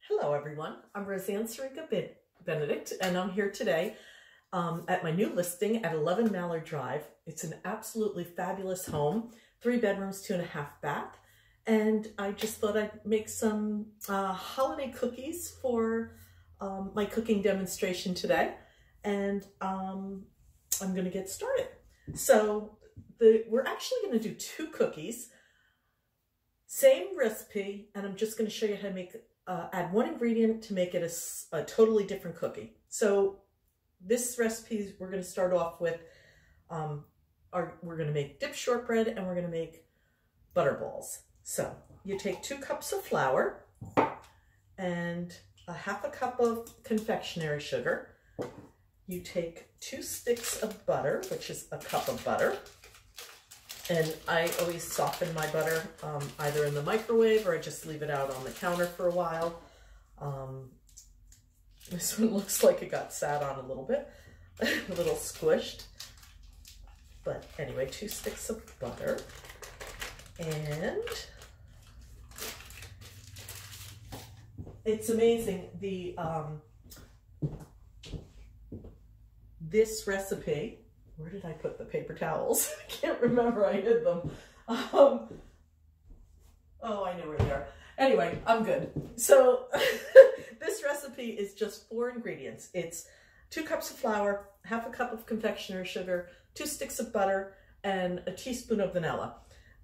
Hello everyone, I'm Roseann Sarica Benedict and I'm here today at my new listing at 11 Mallard Drive. It's an absolutely fabulous home, 3 bedrooms, 2.5 bath, and I just thought I'd make some holiday cookies for my cooking demonstration today, and I'm going to get started. So we're actually going to do 2 cookies, same recipe, and I'm just going to show you how to make add 1 ingredient to make it a totally different cookie. So this recipe, we're going to start off with, we're going to make dip shortbread and we're going to make butterballs. So you take 2 cups of flour and ½ a cup of confectionery sugar. You take 2 sticks of butter, which is a cup of butter. And I always soften my butter either in the microwave or I just leave it out on the counter for a while. This one looks like it got sat on a little bit, a little squished. But anyway, 2 sticks of butter. And it's amazing, this recipe, where did I put the paper towels? I can't remember, I hid them. Oh, I know where they are. Anyway, I'm good. So this recipe is just 4 ingredients. It's 2 cups of flour, ½ a cup of confectionery sugar, 2 sticks of butter, and a teaspoon of vanilla.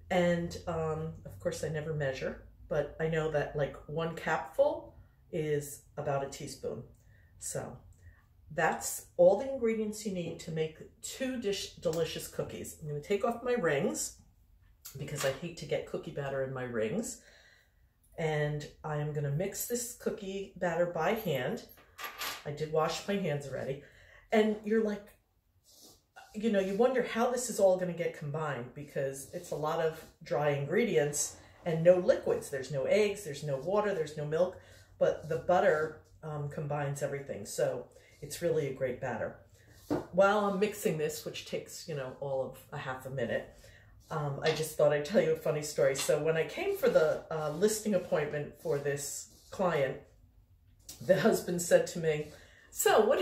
And of course I never measure, but I know that like 1 capful is about a teaspoon. So that's all the ingredients you need to make 2 delicious cookies. I'm going to take off my rings because I hate to get cookie batter in my rings. And I'm going to mix this cookie batter by hand. I did wash my hands already. And you're like, you know, you wonder how this is all going to get combined because it's a lot of dry ingredients and no liquids. There's no eggs, there's no water, there's no milk, but the butter combines everything. So it's really a great batter. While I'm mixing this, which takes, you know, all of a ½ a minute, I just thought I'd tell you a funny story. So when I came for the listing appointment for this client, the husband said to me, "So what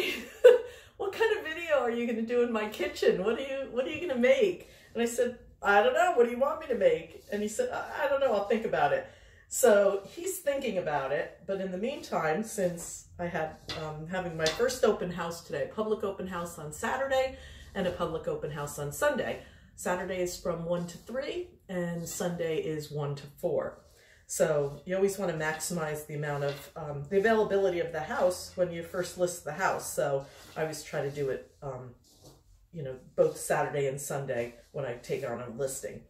kind of video are you going to do in my kitchen? What are you going to make?" And I said, "I don't know. What do you want me to make?" And he said, "I don't know. I'll think about it." So he's thinking about it, but in the meantime, since I had having my first open house today, public open house on Saturday and a public open house on Sunday. Saturday is from 1 to 3 and Sunday is 1 to 4. So you always want to maximize the amount of the availability of the house when you first list the house. So I always try to do it, you know, both Saturday and Sunday when I take it on a listing.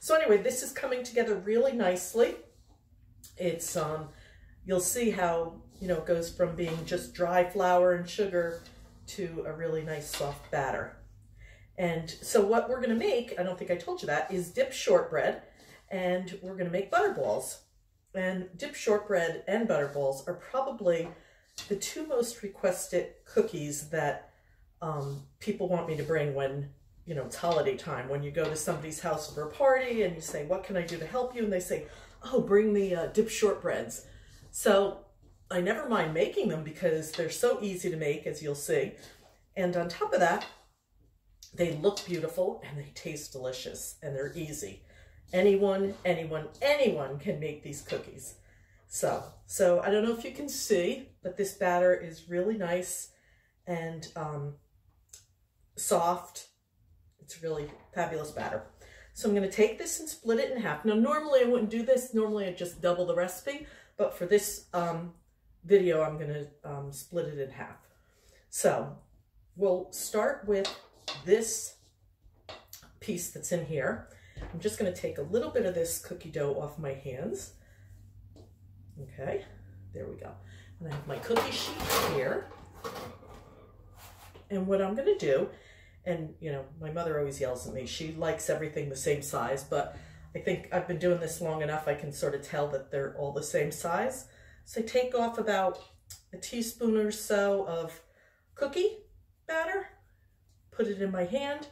So anyway, this is coming together really nicely. It's, you'll see how, you know, it goes from being just dry flour and sugar to a really nice soft batter. And so what we're going to make, I don't think I told you that, is dip shortbread, and we're going to make butterballs. And dip shortbread and butterballs are probably the 2 most requested cookies that people want me to bring when, you know, it's holiday time. When you go to somebody's house for a party and you say, "What can I do to help you?" And they say, "Oh, bring the dip shortbreads." So I never mind making them because they're so easy to make, as you'll see. And on top of that, they look beautiful and they taste delicious and they're easy. Anyone can make these cookies. So I don't know if you can see, but this batter is really nice and soft. It's really fabulous batter. So I'm going to take this and split it in half. Now, normally I wouldn't do this. Normally I'd just double the recipe, but for this video, I'm going to split it in half. So we'll start with this piece that's in here. I'm just going to take a little bit of this cookie dough off my hands. Okay, there we go. And I have my cookie sheet here. And what I'm going to do, and you know, my mother always yells at me, she likes everything the same size, but I think I've been doing this long enough, I can sort of tell that they're all the same size. So I take off about a teaspoon or so of cookie batter, put it in my hand,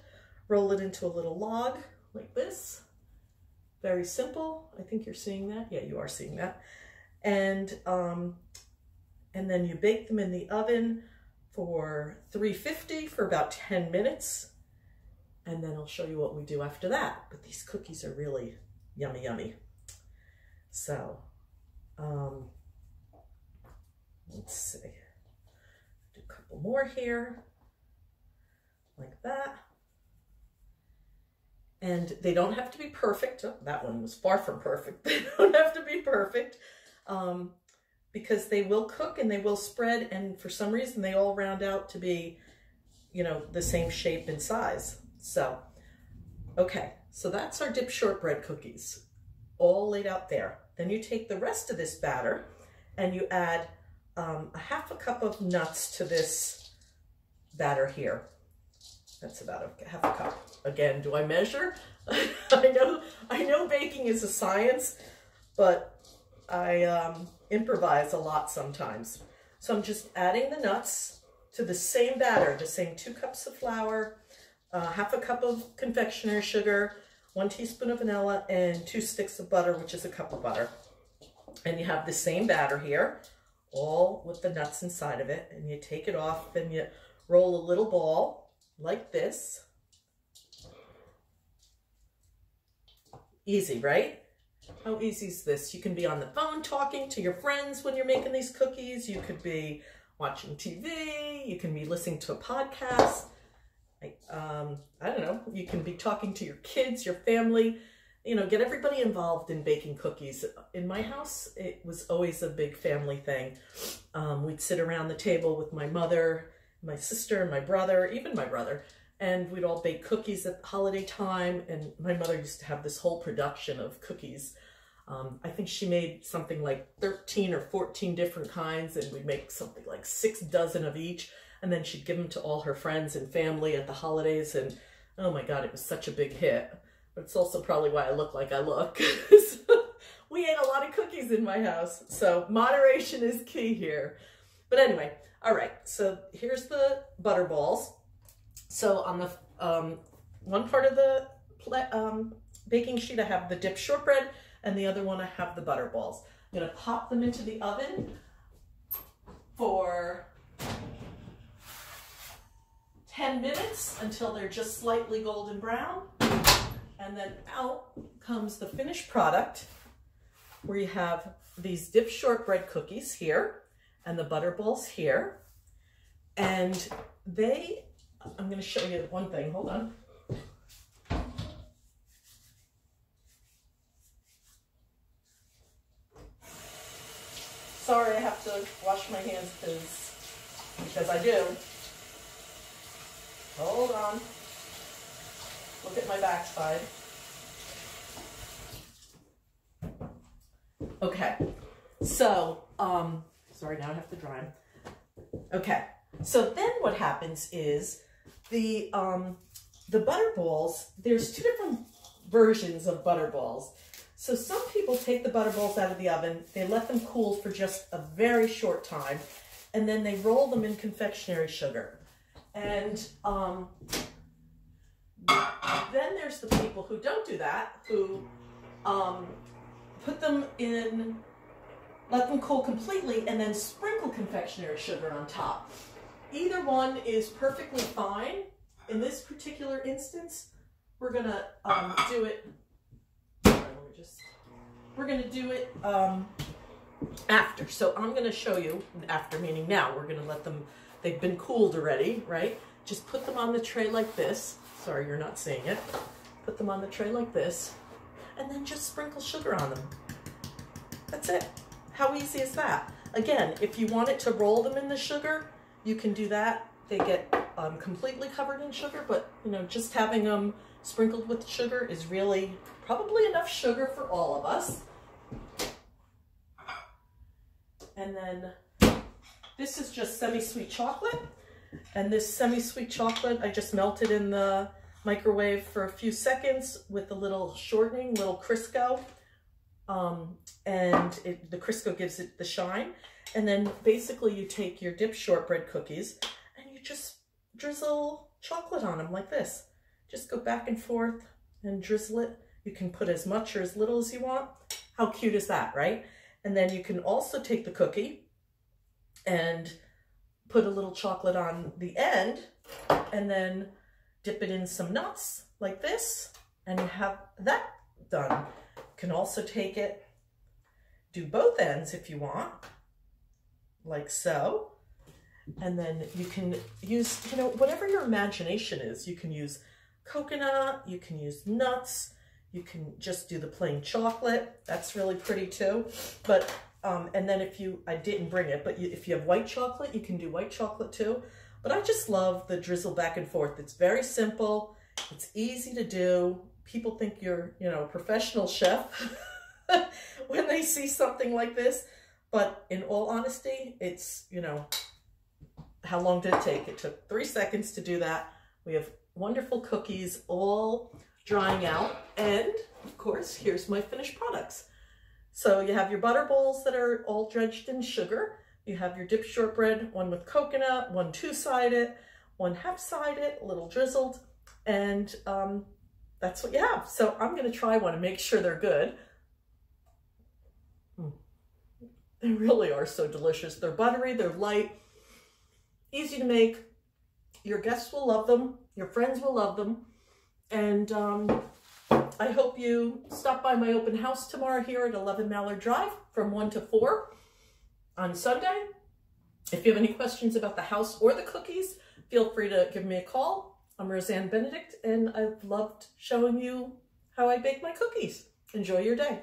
roll it into a little log like this. Very simple. I think you're seeing that. Yeah, you are seeing that. And and then you bake them in the oven for 350 for about 10 minutes. And then I'll show you what we do after that. But these cookies are really yummy, yummy. So, let's see. Do a couple more here, like that. And they don't have to be perfect. Oh, that one was far from perfect. They don't have to be perfect because they will cook and they will spread. And for some reason, they all round out to be, you know, the same shape and size. So, okay, so that's our dipped shortbread cookies all laid out there. Then you take the rest of this batter and you add a half a cup of nuts to this batter here. That's about a half a cup. Again, do I measure? I know baking is a science, but I improvise a lot sometimes. So I'm just adding the nuts to the same batter, the same 2 cups of flour, half a cup of confectionery sugar, 1 teaspoon of vanilla, and 2 sticks of butter, which is a cup of butter. And you have the same batter here, all with the nuts inside of it, and you take it off and you roll a little ball like this. Easy, right? How easy is this? You can be on the phone talking to your friends when you're making these cookies. You could be watching TV. You can be listening to a podcast. I don't know. You can be talking to your kids, your family. You know, get everybody involved in baking cookies. In my house, it was always a big family thing. We'd sit around the table with my mother, my sister, and my brother, even my brother, and we'd all bake cookies at holiday time. And my mother used to have this whole production of cookies. I think she made something like 13 or 14 different kinds, and we'd make something like 6 dozen of each. And then she'd give them to all her friends and family at the holidays. And oh my God, it was such a big hit. But it's also probably why I look like I look. We ate a lot of cookies in my house. So moderation is key here. But anyway, all right. So here's the butterballs. So on the one part of the baking sheet, I have the dipped shortbread, and the other one I have the butterballs. I'm gonna pop them into the oven for 10 minutes until they're just slightly golden brown. And then out comes the finished product, where you have these dipped shortbread cookies here and the butterballs here. And I'm going to show you one thing. Hold on. Sorry, I have to wash my hands because I do. Hold on. Look at my backside. Okay, so, sorry, now I have to dry them. Okay, so then what happens is the butterballs, there's 2 different versions of butterballs. So some people take the butterballs out of the oven, they let them cool for just a very short time, and then they roll them in confectionery sugar. And then there's the people who don't do that, who put them in, let them cool completely, and then sprinkle confectionery sugar on top. Either one is perfectly fine. In this particular instance, we're gonna do it. We're gonna do it after. So I'm gonna show you after, meaning now. We're gonna let them. They've been cooled already, right? Just put them on the tray like this. Sorry, you're not seeing it. Put them on the tray like this, and then just sprinkle sugar on them. That's it. How easy is that? Again, if you wanted to roll them in the sugar, you can do that. They get completely covered in sugar, but you know, just having them sprinkled with sugar is really probably enough sugar for all of us. And then this is just semi-sweet chocolate. And this semi-sweet chocolate, I just melted in the microwave for a few seconds with a little shortening, little Crisco. And the Crisco gives it the shine. And then basically you take your dipped shortbread cookies and you just drizzle chocolate on them like this. Just go back and forth and drizzle it. You can put as much or as little as you want. How cute is that, right? And then you can also take the cookie and put a little chocolate on the end, and then dip it in some nuts like this, and you have that done. You can also take it, do both ends if you want, like so, and then you can use, you know, whatever your imagination is. You can use coconut, you can use nuts, you can just do the plain chocolate. That's really pretty too. But and then I didn't bring it, but if you have white chocolate, you can do white chocolate too. But I just love the drizzle back and forth. It's very simple. It's easy to do. People think you're, you know, a professional chef when they see something like this. But in all honesty, it's, you know, how long did it take? It took 3 seconds to do that. We have wonderful cookies all drying out. And of course, here's my finished products. So you have your butterballs that are all drenched in sugar. You have your dipped shortbread, one with coconut, one two-sided, one half-sided, a little drizzled, and that's what you have. So I'm going to try one and make sure they're good. They really are so delicious. They're buttery, they're light, easy to make. Your guests will love them. Your friends will love them. And I hope you stop by my open house tomorrow here at 11 Mallard Drive from 1 to 4 on Sunday. If you have any questions about the house or the cookies, feel free to give me a call. I'm Roseann Benedict, and I've loved showing you how I bake my cookies. Enjoy your day.